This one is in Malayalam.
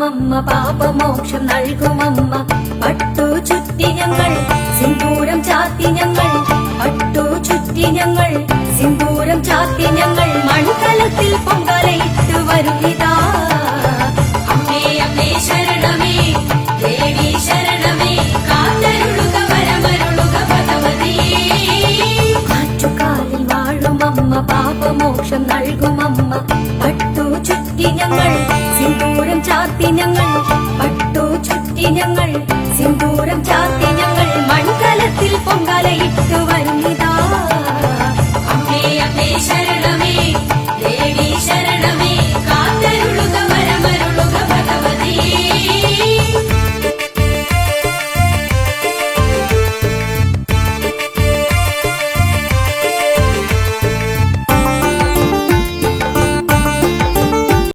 വാഴുമമ്മ പാപമോക്ഷം നൽകുമമ്മ പട്ടു ചുറ്റി ഞങ്ങൾ സിന്ദൂരം ചാത്തി ഞങ്ങൾ പട്ടു ചുറ്റി ഞങ്ങൾ സിന്ദൂരം ചാത്തി ഞങ്ങൾ മൺകലത്തിൽ പൊങ്കാലയിട്ട് വരുന്നിതാ അമ്മേ അമ്മേ ശരണമേ ദേവി ശരണമേ കാത്തരുളുക വരമരുളുക ഭഗവതിയേ ആറ്റുകാലിൽ വാഴുമമ്മ പാപമോക്ഷം നൽകുമമ്മ പട്ടു ചുറ്റി ഞങ്ങൾ സിന്ദൂരം ചാത്തി ഞങ്ങൾ പട്ടു ചുറ്റി ഞങ്ങൾ സിന്ദൂരം ചാത്തി ഞങ്ങൾ